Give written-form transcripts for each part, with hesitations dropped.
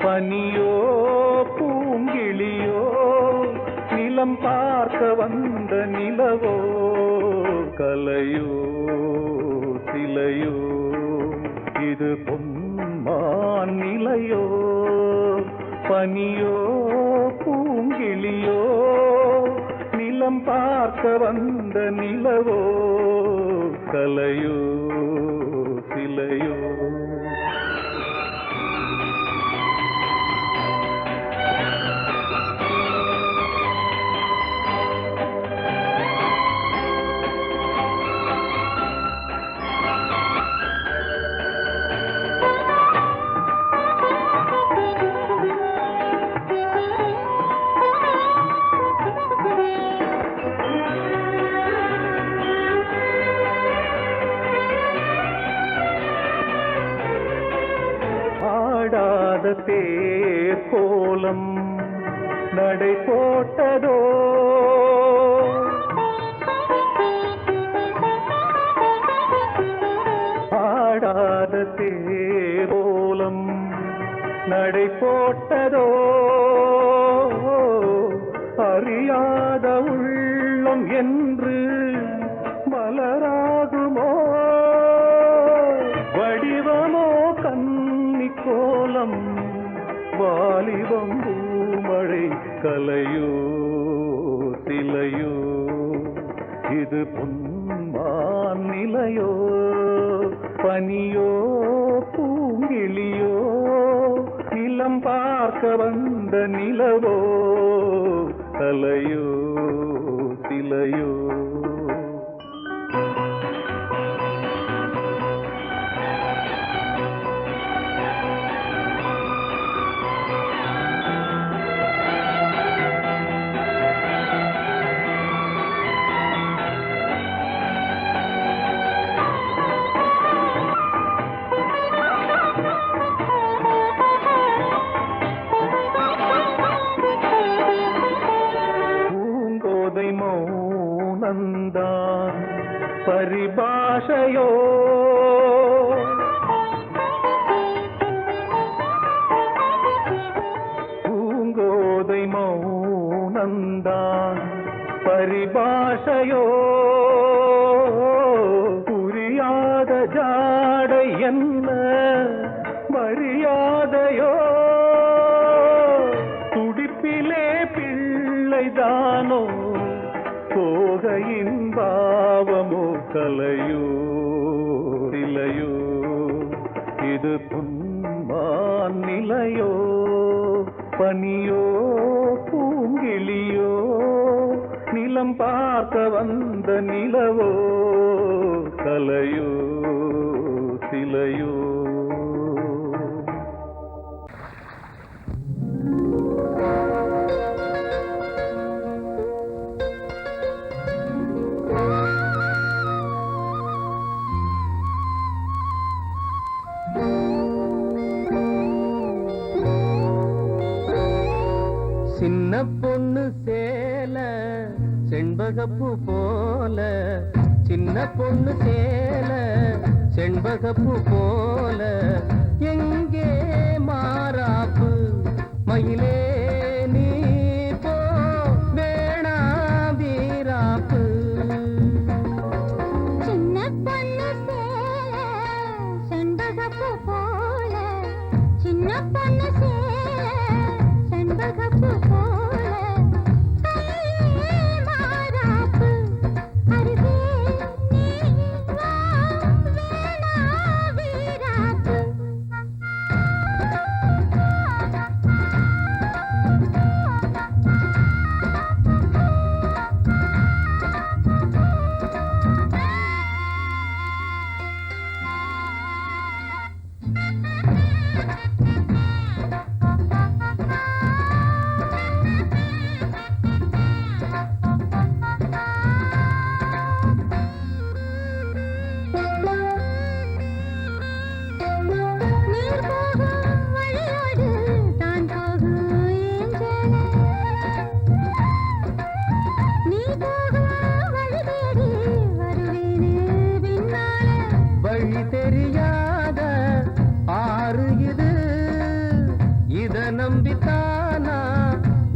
பனியோ பூங்கிளியோ நிலம் பார்க்க வந்த நிலவோ கலையோ சிலையோ இது பொன்மான் நிலையோ பனியோ பூங்கிளியோ நிலம் பார்க்க வந்த நிலவோ கலையோ சிலையோ தேர் கோலம் நடை போட்டதோ ஆடாத தேர் கோலம் நடை போட்டதோ அறியாத உள்ளம் என்று மலராகுமோ வடிவமோ கன்னி கோலம் வாலிபம் பூமழை கலையோ சிலையோ இது பொன்மான் நிலையோ பனியோ பூங்கிளியோ நிலம் பார்க்க வந்த நிலவோ கலையோ சிலையோ மௌனந்தான் பரிபாஷையோ பூங்கோதை மௌனந்தான் பரிபாஷையோ புரியாத ஜாடை என்ன மரியாதையோ துடிப்பிலே பிள்ளைதானோ போகையின் பாவமோ கலையோ சிலையோ இது பொன்மான் நிலையோ பனியோ பூங்கிளியோ நிலம் பார்க்க வந்த நிலவோ கலையோ சிலையோ சின்ன பொண்ணு சேல செண்பகப்பூ போல சின்ன பொண்ணு சேல செண்பகப்பூ போல எங்கே மாறாப்பு மயிலே நீ போ வேணா வீராப்பு சின்ன பொண்ணு சேல செண்பகப்பூ போல சின்ன பொண்ணு சேல செண்பகப்பூ நம்பித்தானா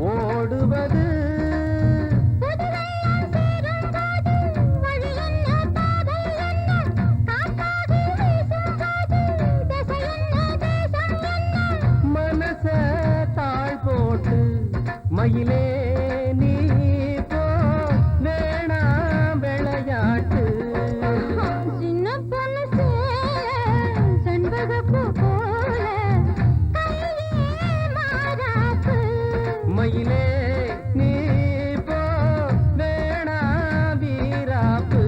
ஓடுவது மனச தாழ் போட்டு மயிலே நீ போ வேணாம் விளையாட்டு சின்ன பொண்ணு செண்பகப்பூ போல கையே மாறாப்பு மயிலே நீ போ வேணாம் வீராப்பு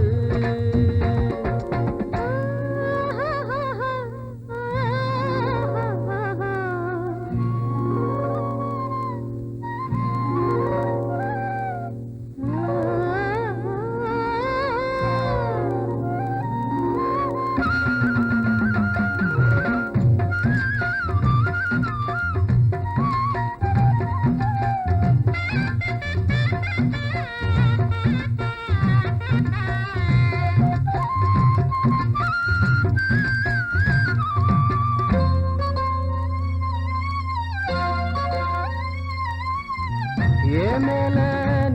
ஏன் மேல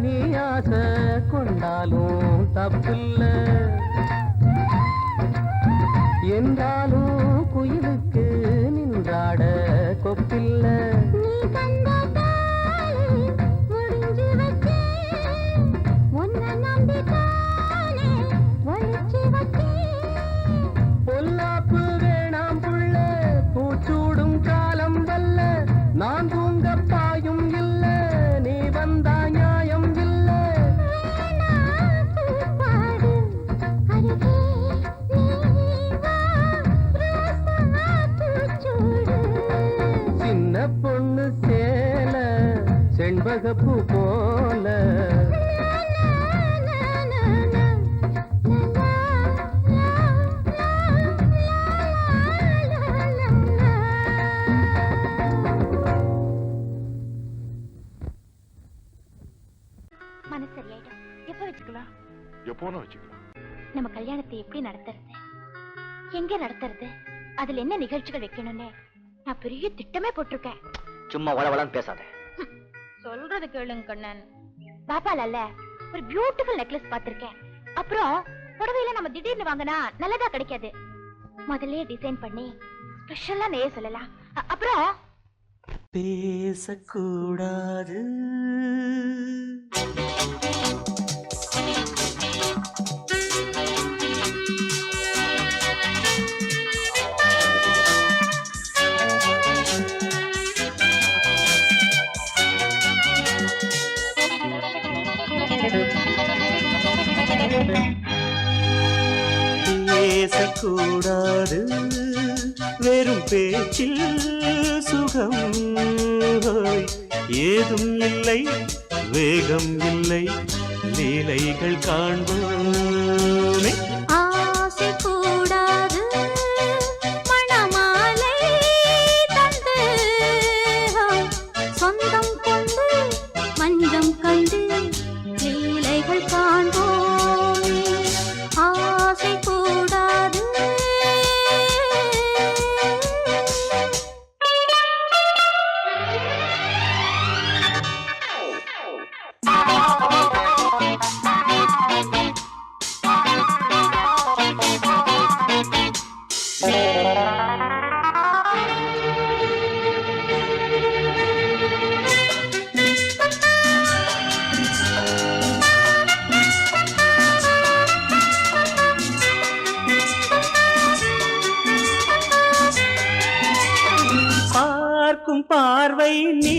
நீ ஆசை கொண்டாலும் தப்பில்ல என்றாலும் குயிலுக்கு நின்றாட கொப்பில்ல நீ கண்ட தாளி முடிஞ்சு வச்சேன் உன்னை நம்பித்தானே ஒழிச்சு வச்சேன் பொல்லாப்பு வேணாம் புள்ள பூச்சூடும் காலம் வல்ல நான் தூங்க பாயும் இல்ல நீ வந்தா நியாயம் இல்ல பாடு அருகே நீ வா ரோசா பூச்சூடு சின்ன பொண்ணு சேல செண்பகப்பூ போல மனசு சரியாயிடும் எப்ப வச்சுக்கலாம் எப்போனா வச்சுக்கலாம். நம்ம கல்யாணத்தை எப்படி நடத்துறது எங்க நடத்துறது அதுல என்ன நிகழ்ச்சிகள் வைக்கணும்னு நான் பெரிய திட்டமே போட்டிருக்கேன் சும்மா வளவளன்னு பேசாத. சொல்றது கேளுங்க கண்ணன் பாப்பால ஒரு பியூட்டிஃபுல் நெக்லஸ் பாத்திருக்கேன் அப்புறம் புடவையில நம்ம திடீர்னு வாங்கினா நல்லதா கிடைக்காது முதல்ல டிசைன் பண்ணி ஸ்பெஷலா நெய்ய சொல்லலாம் அப்புறம் பேசக்கூடாது பேசக்கூடாது வெறும் பேச்சில் சுகம் ஏதும் இல்லை வேகம் இல்லை லீலைகள் காண்போமே ஆசை கூடாது மணமாலை தந்து சொந்தம் கொண்டு மஞ்சம் கண்டு லீலைகள் காண்போமே ஆசை கூடாது பார்க்கும் பார்வை நீ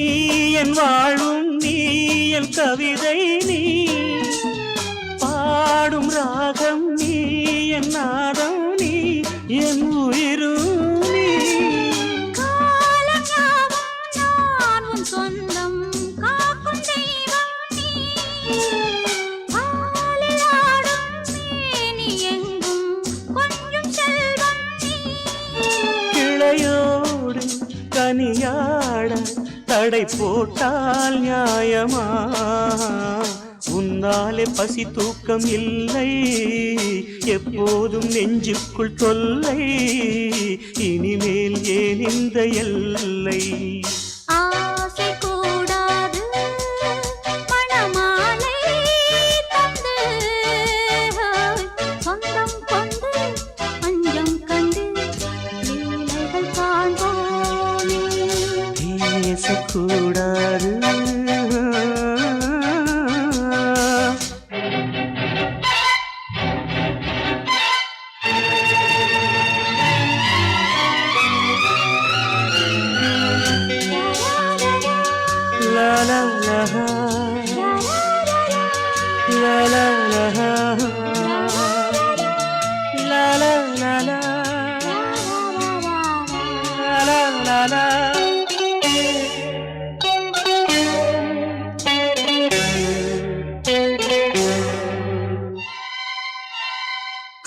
என் வாழும் நீ என் கவிதை நீ பாடும் ராகம் நீ என் நாதம் நீ என் உயிரும் நீ நான் உன் சொந்தம் காக்கும் தெய்வம் நீ ஆளில் ஆடும் மேனி எங்கும் கொஞ்சம் செல்வம் நீ கிளையோடு கனியாட தடை போட்டால் நியாயமா உன்னாலே பசி தூக்கம் இல்லை எப்போதும் நெஞ்சுக்குள் தொல்லை இனிமேல் ஏன் இந்த எல்லை ஆ பேசக்கூடாது. La la la la la la la la la la la la.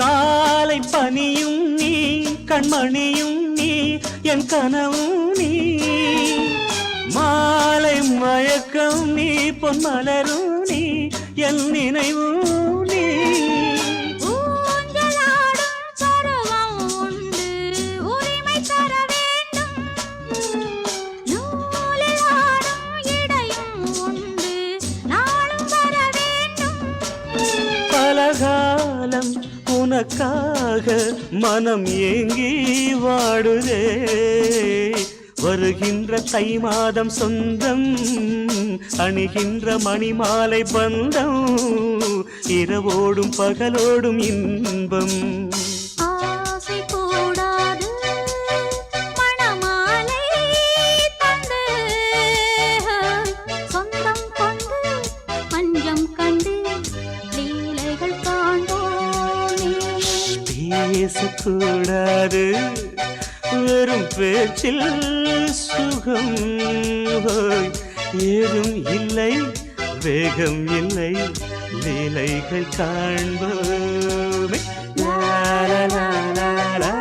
காலை பனியும் நீ, கண்மணியும் நீ, என் கனவும் நீ, மாலை மயக்கம் நீ, பொன்மலரும் நீ, என் நினைவும் நீ. பலகாலம் உனக்காக மனம் ஏங்கி வாடுதே. வருகின்ற தை மாதம் சொந்தம், அணிகின்ற மணிமாலை பந்தம், இரவோடும் பகலோடும் இன்பம். ஆசை கூடாது மணமாலை தந்து, சொந்தம் கொண்டு பஞ்சம் கண்டு லீலைகள் காண்போமே. பேசக்கூடாது வெறும் பேச்சில் சுகம், ஏதும் இல்லை வேகம் இல்லை லீலைகள் காண்போமே. லா லா லா லா லா.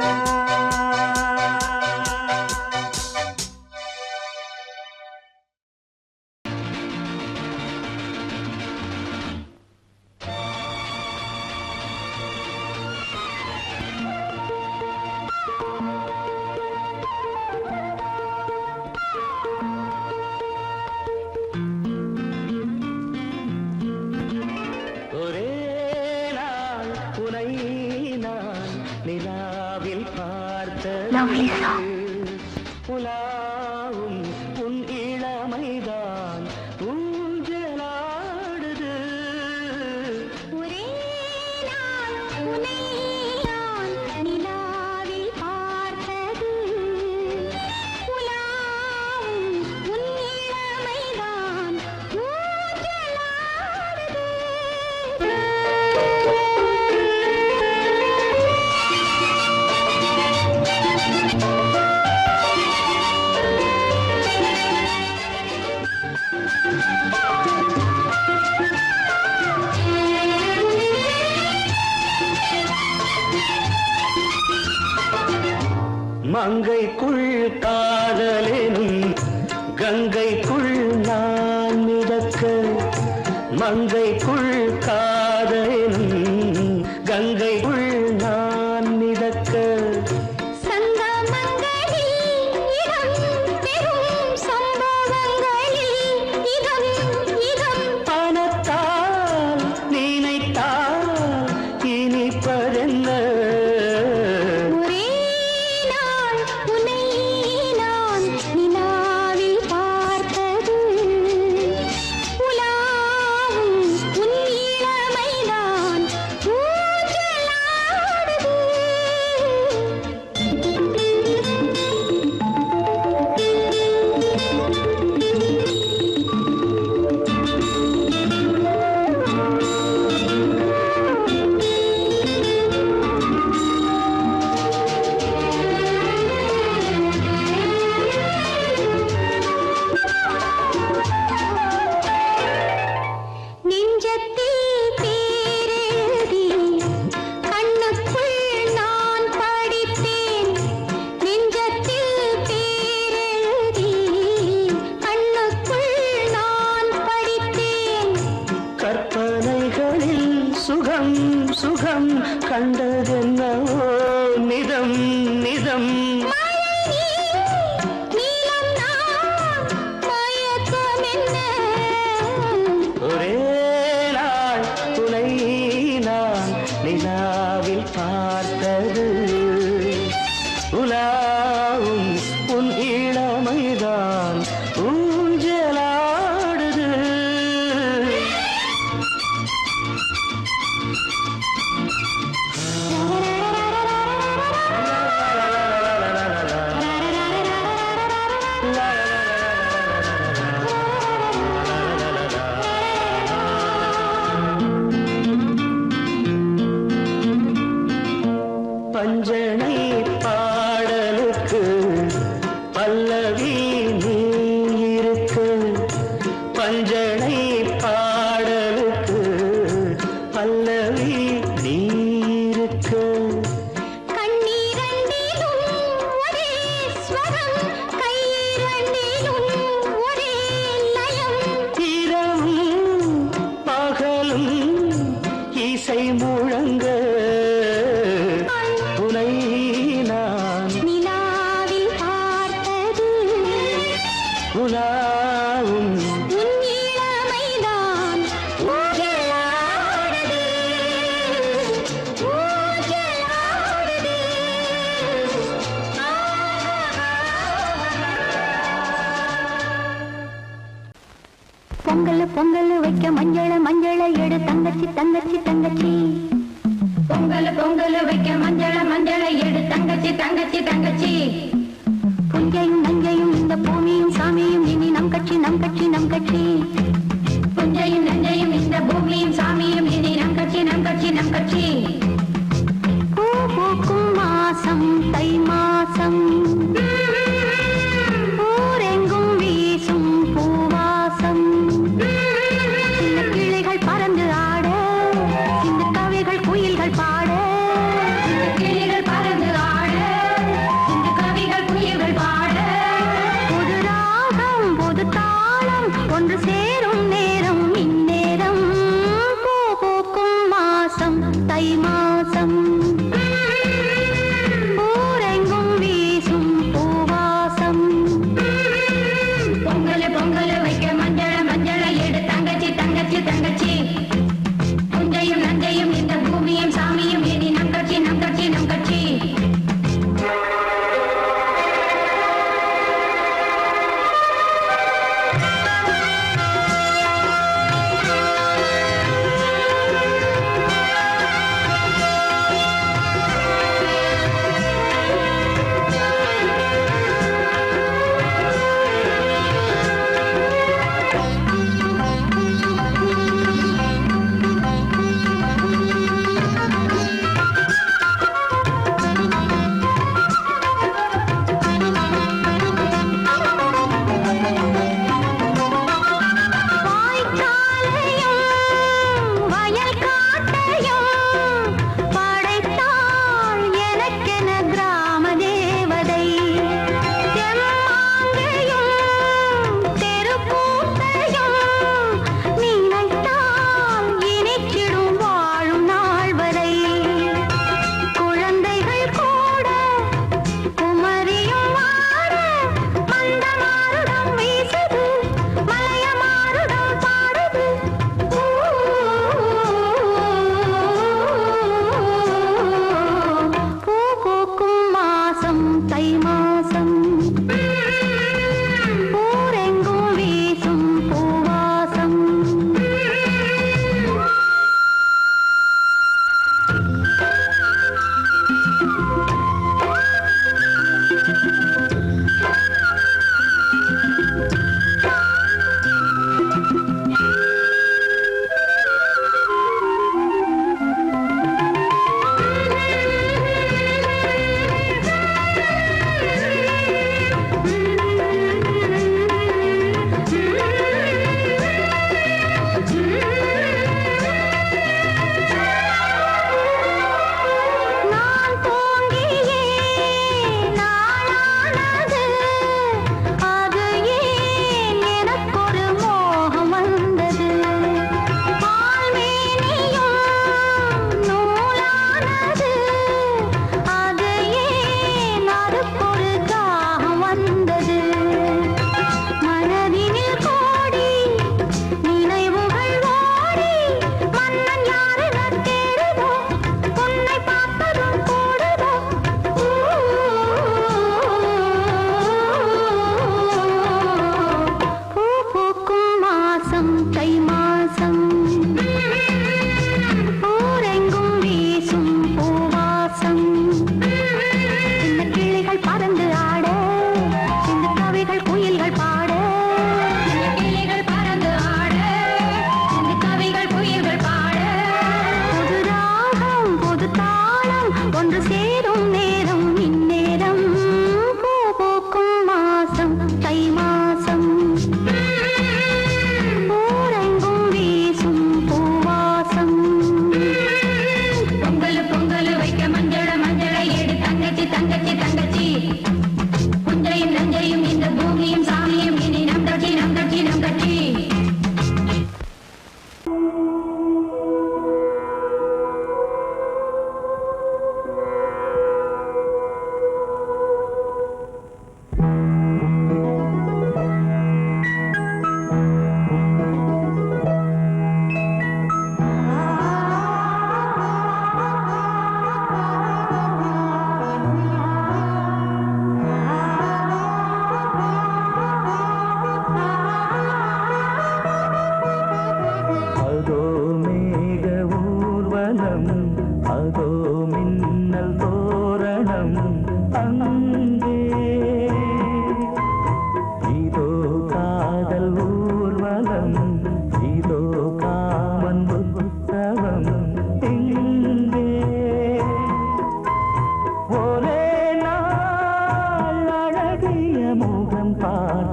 புலாவும் உன் இளமைதான் ஊஞ்சலாடுது. ஒரே நாள் உன்னை நான் நிலாவில் பார்த்தது, புலாவும் உன் இளமைதான் ஊஞ்சலாடுது. மங்கைக்குள் காதலெனும் கங்கைக்குள் நான் மிதக்க, மங்கைக்குள் காதலெனும் கங்கைக்குள் நான் மிதக்க. பணத்தால் நினைத்தால் இனிப்பதென்ன, நிலாவில் பார்த்தது, புலாவும் பஞ்சனை பாடலுக்கு பல்லவி நீ இருக்கு. பஞ்சனை பாடலுக்கு பல்லவி நீ இருக்கு. இரவும் பகலும் இசை முழங்க உனை நான் நிலாவில் பார்த்தது உலாவும் உன் இளமைதான் ஊஞ்சலாடுது, ஊஞ்சலாடுது. பொங்கல் பொங்கல் வைக்க மஞ்சள மஞ்சள எடு தங்கச்சி தங்கச்சி தங்கச்சி. பொங்கல் பொங்கல் வைக்க மஞ்சள மஞ்சள எடு தங்கச்சி தங்கச்சி தங்கச்சி. புஞ்சையும் நஞ்சையும் இந்த பூமியும் சாமியும் இனி நம் கட்சி நம் கட்சி நம் கட்சி. புஞ்சையும் நஞ்சையும் இந்த பூமியும் சாமியும் இனி நம் கட்சி நம் கட்சி நம் கட்சி. பூ பூக்கும் மாசம் தை மாசம், ஊரெங்கும் வீசும் பூவாசம். சின்ன கிளைகள் பறந்து ஆட, சின்ன கவிகள் குயில்கள் பாட. சின்ன கிளைகள் பறந்து ஆட, சின்ன கவிகள் குயில்கள் பாட. புது ராகம் புது தாளம் ஒன்று சேரும் நேரம் இந்நேரம். பூ பூக்கும் மாசம் தை மாசம், ஊரெங்கும் வீசும் பூ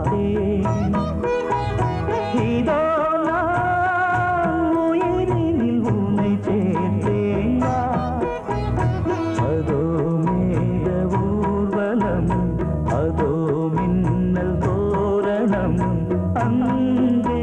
பார்த்தேன். இதோ நான் உயிரினில் உன்னை சேர்த்தேன். அதோ மேக ஊர்வலம், அதோ மின்னல் தோரணம் அங்கே.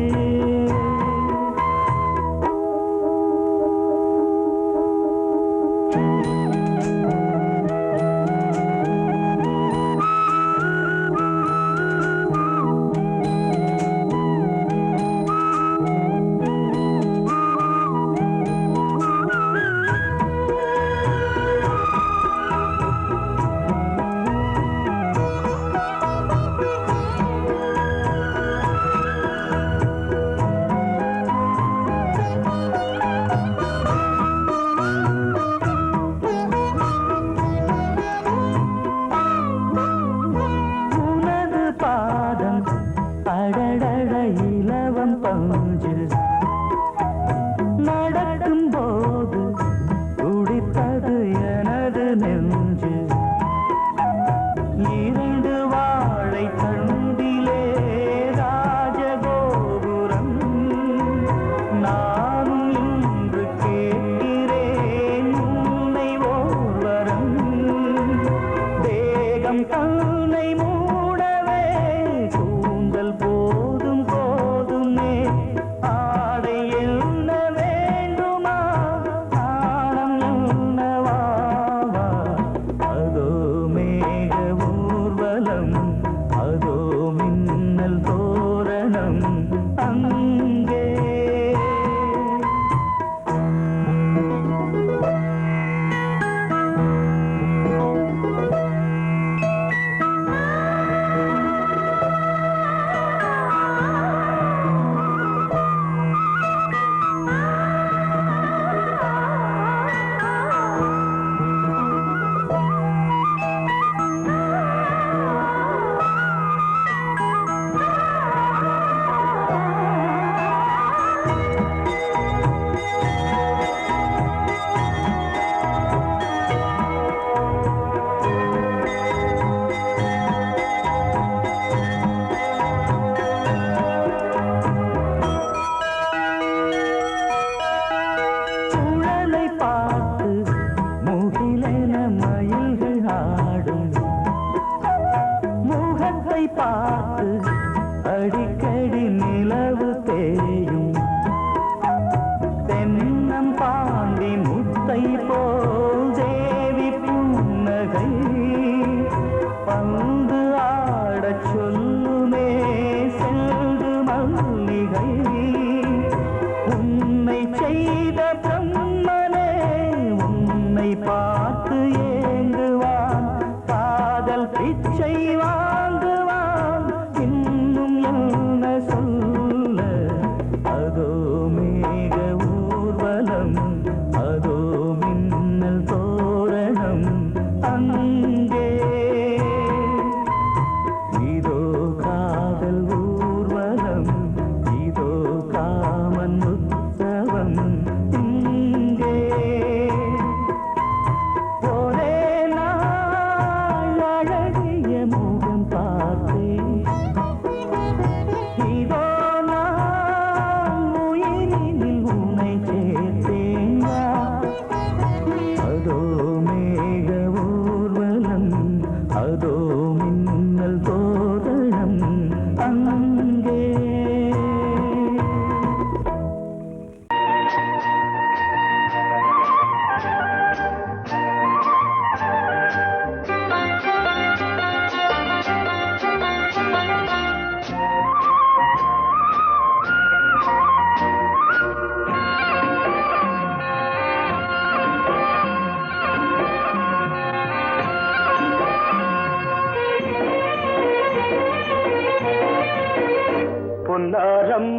பொன்னாரம்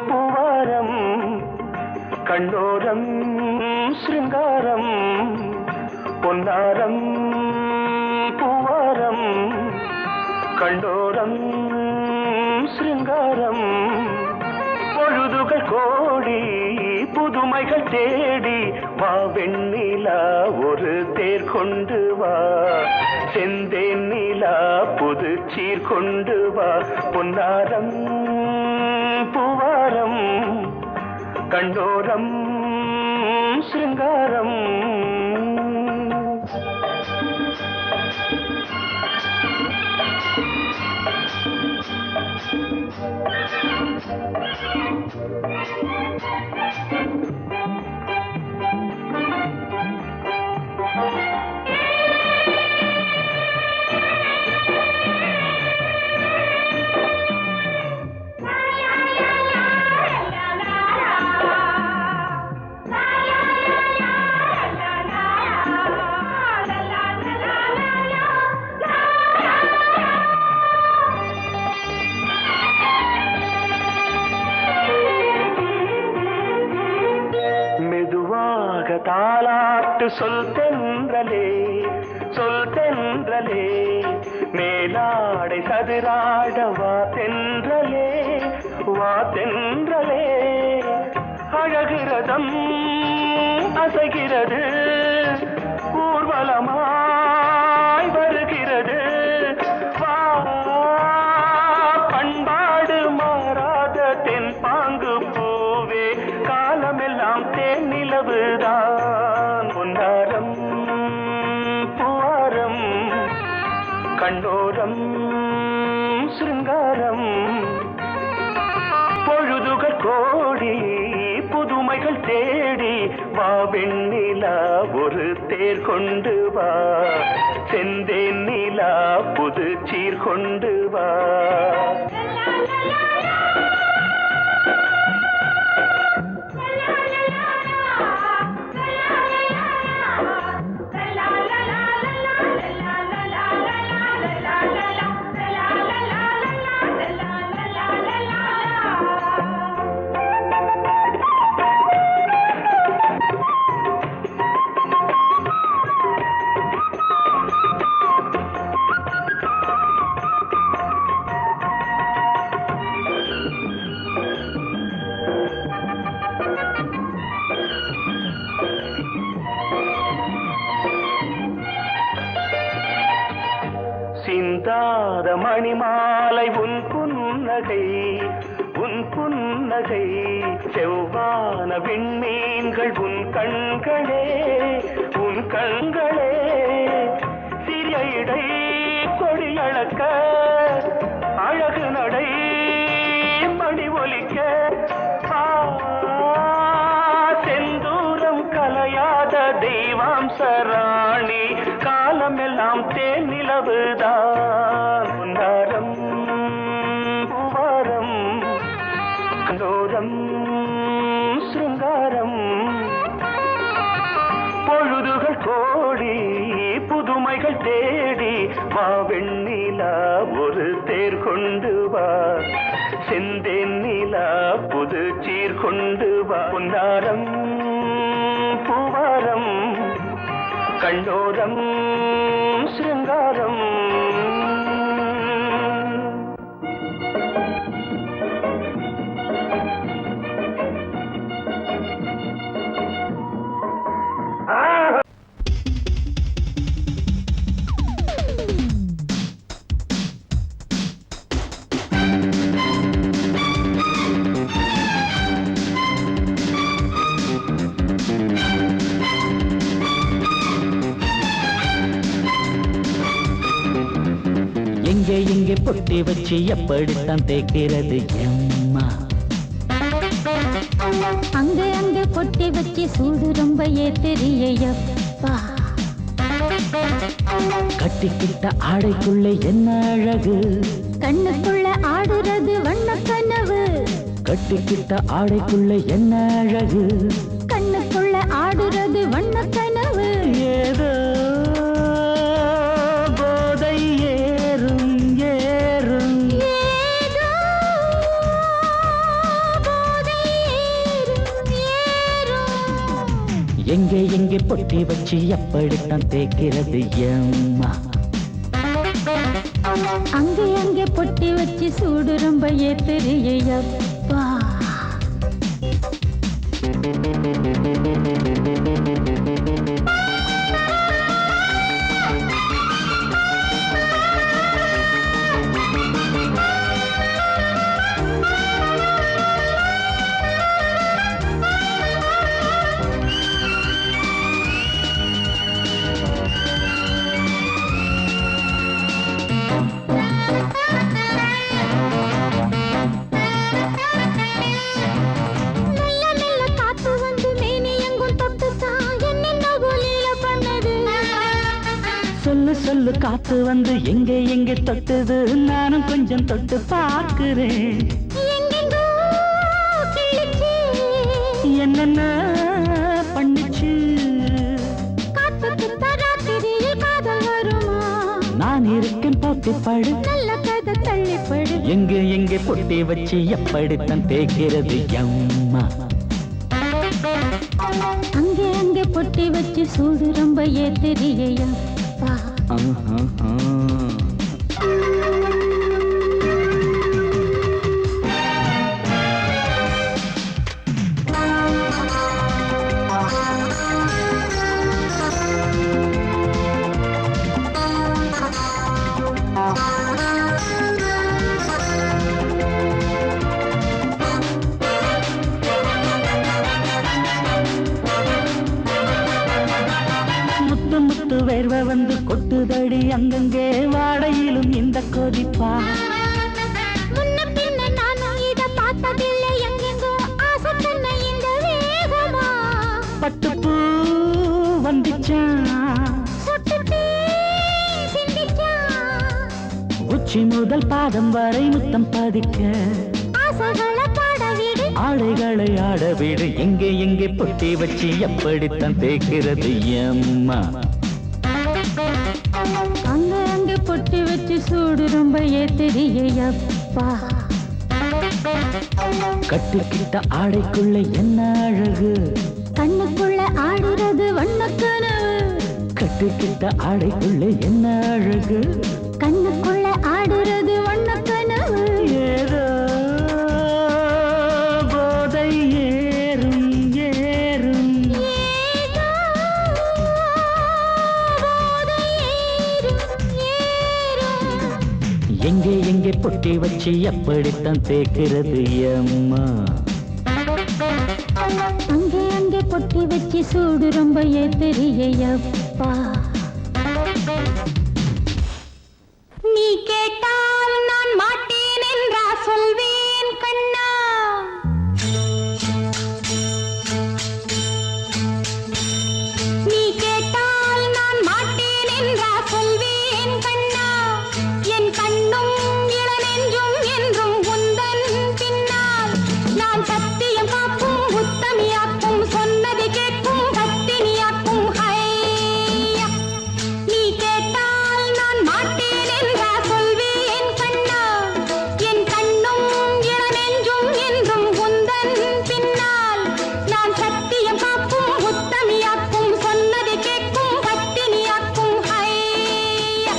பூவாரம் கண்ணோரம் சிருங்காரம் பொன்னாரம் பூவாரம் கண்ணோரம் சிருங்காரம் பொழுதுகள் கோடி புதுமைகள் தேடி வா வெண்ணிலா ஒரு தேர் கொண்டு வா செந்தேன் நிலா புது சீர் கொண்டு வா பொன்னாரம் பூவாரம் கண்டோரம் சிருங்காரம் தாலாட்டு சொல் தென்றலே சொல் தென்றலே மேலாடை சதுராட வா தென்றலே வா தென்றலே அழகிறதம் அசைகிறது ஊர்வலமாய் வருகிறது வா பண்பாடு மாறாத தென் பாங்கு பூவே காலமெல்லாம் தேன் நிலவுதான் பொன்னாரம் பூவாரம் கண்டோரம் சிருங்காரம் பொழுதுகள் கோடி புதுமைகள் தேடி வா வெண்ணிலா ஒரு தேர் கொண்டு வா செந்தேன் நிலா புது சீர் கொண்டு வா சிந்தாத மணிமாலை உன் புன்னகை செவ்வான விண்மீன்கள் உன் கண்களே சிறிய இடை கொடியளக்க அழகு நடை மணி ஒலிக்க செந்தூரம் கலையாத தெய்வாம்சராணி காலமெல்லாம் தேன் நிலவுதான் பொன்னாரம் பூவாரம் கண்டோரம் சிருங்காரம் பொழுதுகள் கோடி புதுமைகள் தேடி வா வெண்ணிலா ஒரு தேர் கொண்டு வா செந்தேன் நிலா புது சீர் கொண்டு வா பொன்னாரம் பூவாரம் கண்டோரம் சிருங்காரம் இங்கே பொட்டி வச்சு எப்படித்தான் தேய்க்கிறது எம்மா அங்க பொட்டி வச்சு சூடு ரொம்ப ஏத்தெரியப்பா கட்டிக்கிட்ட ஆடைக்குள்ள என்ன அழகு கண்ணுக்குள்ள ஆடுறது வண்ண கனவு கட்டிக்கிட்ட ஆடைக்குள்ள என்ன அழகு கண்ணுக்குள்ள ஆடுறது வண்ண கனவு ஏதோ எங்கே பொட்டி வச்சு எப்படித்தான் தேய்க்கிறது எம்மா அங்கே பொட்டி வச்சு சூடு ரொம்ப ஏத்தெரியப்பா காத்து வந்து எங்கே எங்கே தொட்டுது நானும் கொஞ்சம் தொட்டு பார்க்கிறேன். எங்கெங்கோ கிழிச்சு என்னென்ன பண்ணிச்சு காத்துக்கு தராத்திரியில் காதல் வருமா? நான் இருக்கேன் போட்டு படு நல்ல கதை தள்ளிப்படு. எங்கே எங்கே பொட்டி வச்சு எப்படித்தான் தேய்க்கிறது அம்மா. அங்கே அங்கே பொட்டி வச்சு சூடு ரொம்ப ஏத்தெரியையா பா. முத்து முத்து வேர்வை வந்து கொட்டுதடி அங்கங்கே வாடையிலும் இந்த கொதிப்பா. முன்ன பின்ன நானும் இத பார்த்ததில்லை எங்கெங்கோ ஆசை தன்னை இந்த வேகமா. பட்டுப்பூ வந்துச்சான் சுட்டுட்டே சிந்திச்சான். உச்சி முதல் பாதம் வரை முத்தம் பதிக்க ஆசைகளை பாட விடு. ஆடைகளை ஆட வீடு எங்கே எங்கே பொட்டி வச்சு எப்படித்தான் தேய்க்கிறது அம்மா. அங்க அங்க பொட்டி வச்சு சூடு ரொம்ப ஏத்தெரியப்பா. கட்டிக்கிட்ட ஆடைக்குள்ள என்ன அழகு கண்ணுக்குள்ள ஆடுறது வண்ணக்கனவு. கட்டிக்கிட்ட ஆடைக்குள்ள என்ன அழகு கண்ணுக்குள்ள ஆடுறது வண்ணக்கனவு. ஏதோ போதை ஏறும் ஏறும் ஏதோ போதை ஏறும் ஏறும். எங்கே எங்கே பொட்டி வச்சு எப்படித்தான் தேய்க்கிறது அம்மா. அங்கே அங்கே பொட்டி வச்சு சூடு ரொம்ப ஏத்தெரியப்பா. நீ கேட்டால் நான் மாட்டேன் என்றா சொல்வேன் கண்ணா. நீ கேட்டால் நான் மாட்டேன் என்றா சொல்வேன் கண்ணா. என் கண்ணும் இளநெஞ்சும் என்றும் உந்தன் பின்னால். நான் சத்தியம் காக்கும் உத்தமியாக்கும் சொன்னதை கேட்கும் பத்தினியாக்கும் ஹையா. நீ கேட்டால் நான் மாட்டேன் என்றா சொல்வேன் கண்ணா. என் கண்ணும் இளநெஞ்சும் என்றும் உந்தன் பின்னால். நான் சத்தியம் காக்கும் உத்தமியாக்கும் சொன்னதை கேட்கும் பத்தினியாக்கும் ஹையா.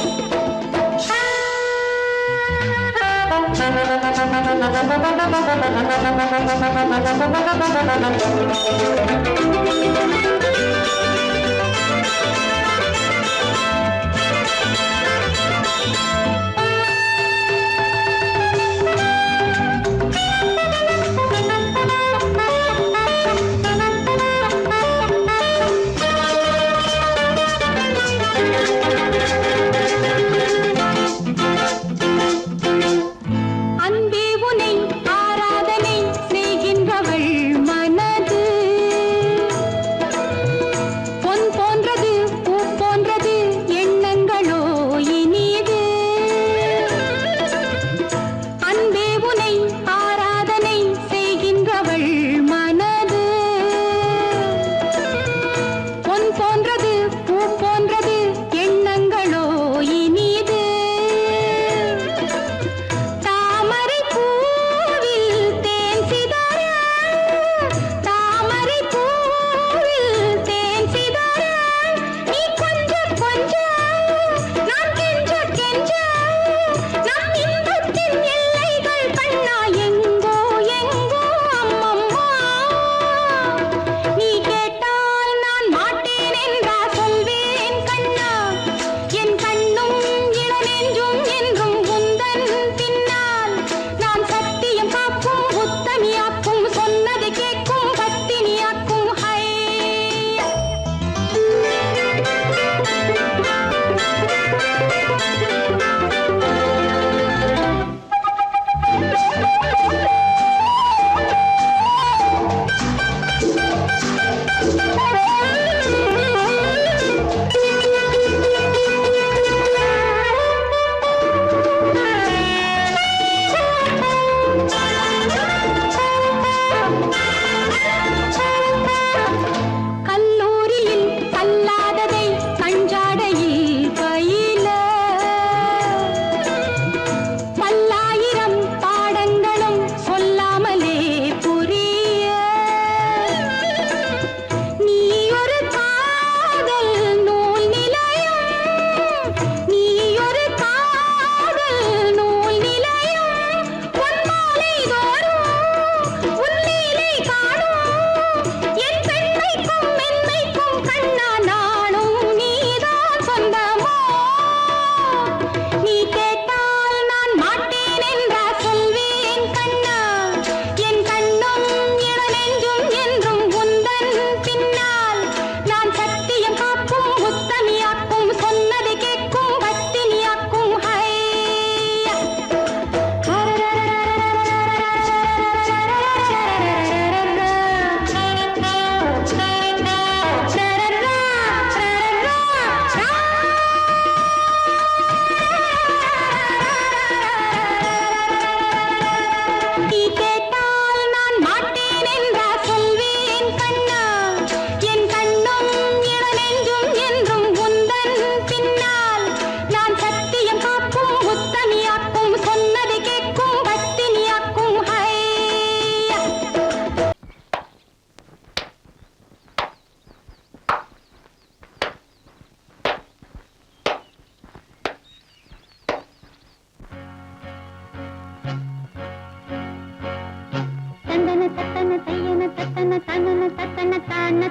அன்பே உனை ஆராதனை செய்கின்றவள் மனது.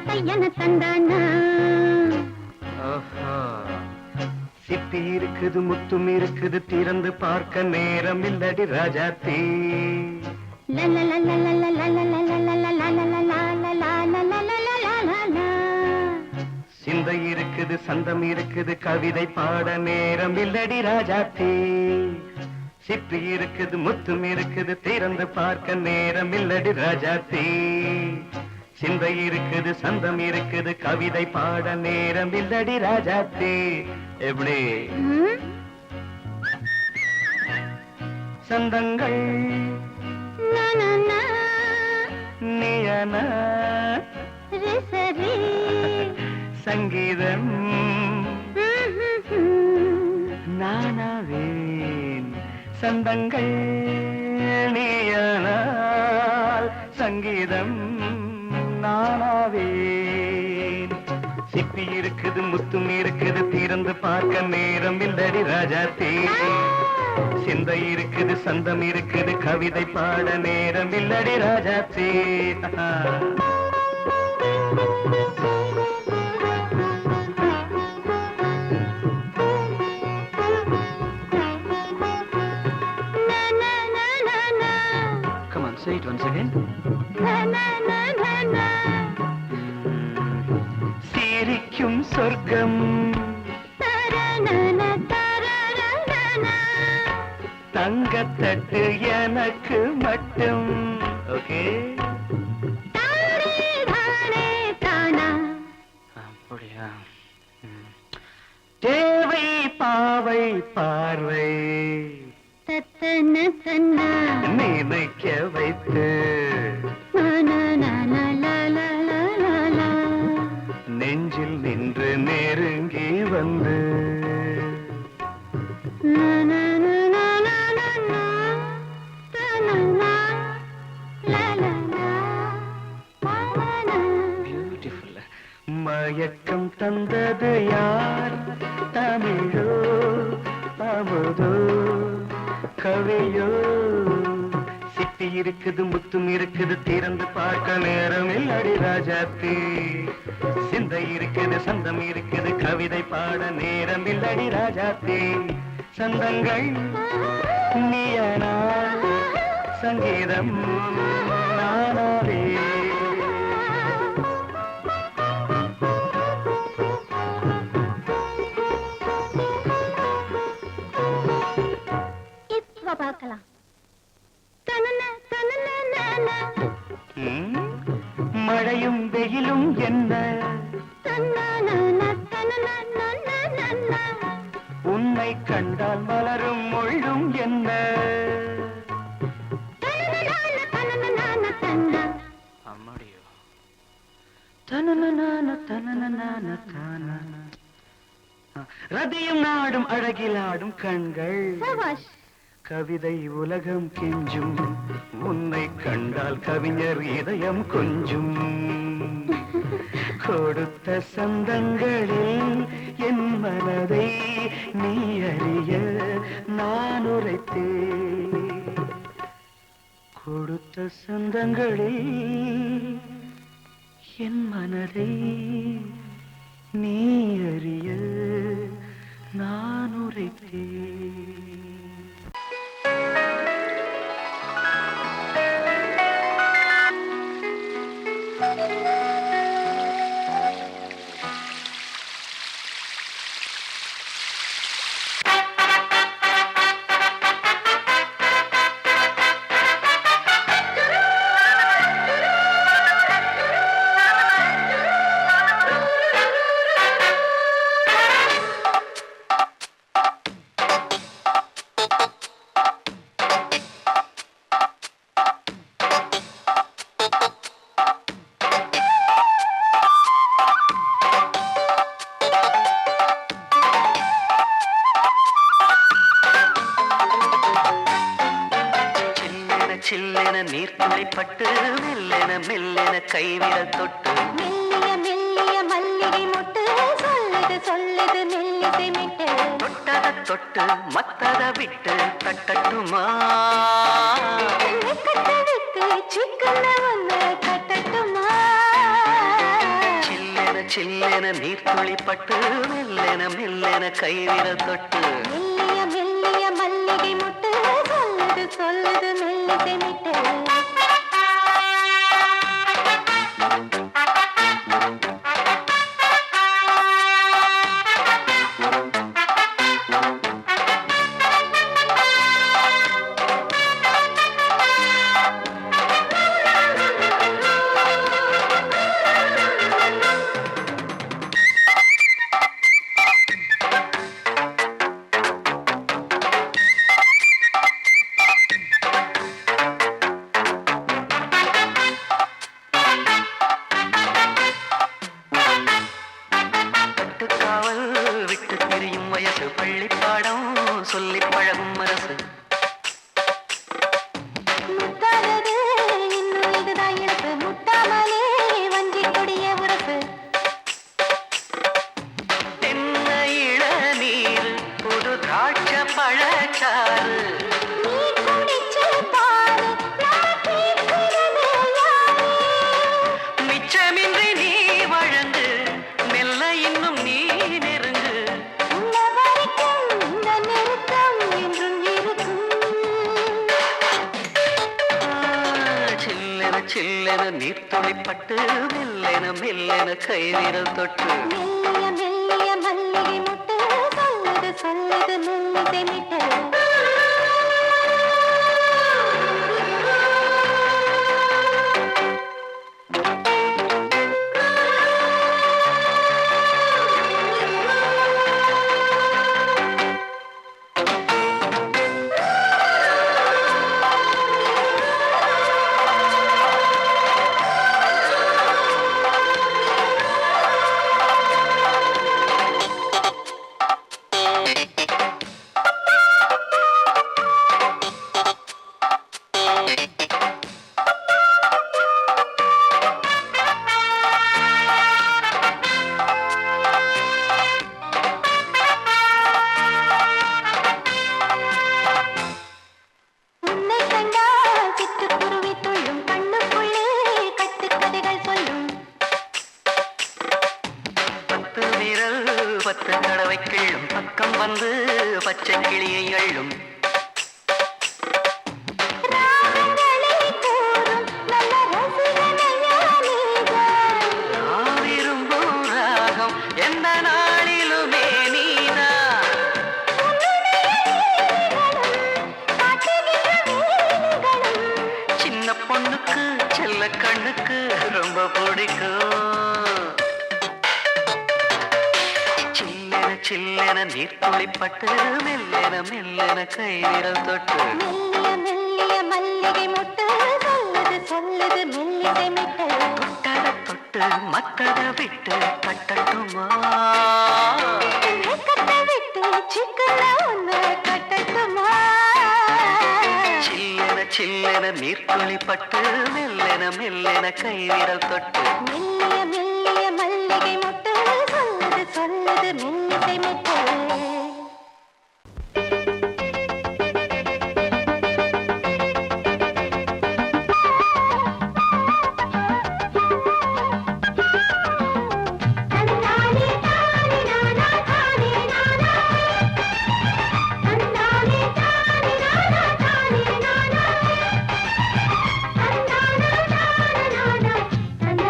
கையன தந்தானா சிப்பி இருக்குது முத்தும் இருக்குது திறந்து பார்க்க நேரம் இல்லடி ராஜாத்தே சிந்தை இருக்குது சந்தம் இருக்குது கவிதை பாட நேரம் இல்லடி ராஜாத்தே சிப்பி இருக்குது முத்தும் இருக்குது திறந்து பார்க்க நேரம் இல்லடி ராஜாத்தே சிந்தை இருக்குது சந்தம் இருக்குது கவிதை பாட நேரம் இல்லடி ராஜாத்தே எப்படி சந்தங்கள் நீயன சங்கீதம் நானாவேன் சந்தங்கள் நீயனால் சங்கீதம் நானாவேன் சிப்பி இருக்குது முத்தும் இருக்குது திறந்து பார்க்க நேரம் இல்லடி ராஜாத்தே சிந்தை இருக்குது சந்தம் இருக்குது கவிதை பாட நேரம் இல்லடி ராஜாத்தே Come on, say it once again. சிரிக்கும் சொர்க்கம் தங்கத்தட்டு எனக்கு மட்டும் ஓகே அப்படியா தேவை பாவை பார்வை நினைக்க வைத்து நெஞ்சில் நின்று நெருங்கி வந்து பியூட்டிஃபுல் மயக்கம் தந்தது யார் தமிழோ அமுதோ கவியோ சிப்பி இருக்குது முத்தும் இருக்குது திறந்து பார்க்க நேரம் இல்லடி ராஜாத்தே சிந்தை இருக்குது சந்தம் இருக்குது கவிதை பாட நேரம் இல்லடி ராஜாத்தே சந்தங்கள் நீயனா சங்கீதம் நானாவே பார்க்கலாம் மழையும் வெயிலும் என்ன உன்னை கண்டால் மலரும் மொழியும் என்ன அம்மாடியோ ரதியும் நாடும் அழகிலாடும் கண்கள் கவிதை உலகம் கெஞ்சும் உன்னை கண்டால் கவிஞர் இதயம் கொஞ்சும் கொடுத்த சந்தங்களில் என் மனதை நீ அறிய நான் உரைத்தேன் கொடுத்த சந்தங்களில் என் மனதை நீ அறிய நான் உரைத்தேன் நீர்த்துளிப்பட்டு மெல்லென மெல்லென கைவிரல் தொட்டு மெல்லிய மெல்லிய மல்லிகை மொட்டு சொல்லுது சொல்லுது மெல்லிசை மிட்டு தொட்டத தொட்டு மத்தத விட்டு தட்டட்டுமா கட்ட விட்டு சிக்கன வந்து கட்டட்டுமா சில்லென நீர்த்துளிப்பட்டு மெல்லென மெல்லென கைவிரல் தொட்டு மெல்லிய மெல்லிய மல்லிகை முட்டு சொல்லுது சொல்லுது மெல்லிசை மிட்டு விட்டு திரியும் வயசு பள்ளிப்பாடம் சொல்லி பழகும் அரசு முத்தாதது இன்னும் இதுதான் இழப்பு முட்டாமலே வஞ்சி கொடிய உரசு தென்ன இளநீர் புது திராட்சை பழச்சாறு நீ குடிச்சு பாரு நான் கேட்கிறது யாரு மிச்சமின்றி நீ வழங்கு மெல்ல இன்னும் நீ நெருங்கு உள்ள வரைக்கும் இந்த நெருக்கம் என்றும் இருக்கும் சில்லென சில்லென நீர்த்துளிப்பட்டு மெல்லென மெல்லென கைவிரல் தொட்டு மெல்லிய மெல்லிய மல்லிகை முட்டு சொல்லுது சொல்லுது மெல்லிசை மிட்டு உன்னை கண்டால் சிட்டுக்குருவி துள்ளும் கண்ணுக்குள்ளே கட்டுக்கதைகள் சொல்லும் பத்து விரல் பத்து தடவை கிள்ளும் பக்கம் வந்து பச்சை கிளியை அள்ளும் ராகங்களை கூறும் நல்ல ரசிகனையா நீதான் நான் விரும்பும் ராகம் எந்த நாளிலுமே நீதான் சின்ன பொண்ணுக்கு செல்ல கண்ணுக்கு ரொம்ப பிடிக்கும் சில்லென சில்லென நீர்த்துளிப்பட்டு மெல்லென மெல்லென கைவிரல் தொட்டு மெல்லிய மெல்லிய மல்லிகை முட்டு சொல்லுது சொல்லுது மெல்லிசை மிட்டு தொட்டத தொட்டு மத்தத விட்டு கட்டட்டுமா கட்ட விட்டு சிக்கன ஒன்று கட்டட்டுமா சில்லென சில்லென நீர்த்துளிப்பட்டு மெல்லென மெல்லென கைவிரல் தொட்டு மெல்லிய மெல்லிய மல்லிகை முட்டு சொல்லுது சொல்லுது மெல்லிசை மிட்டு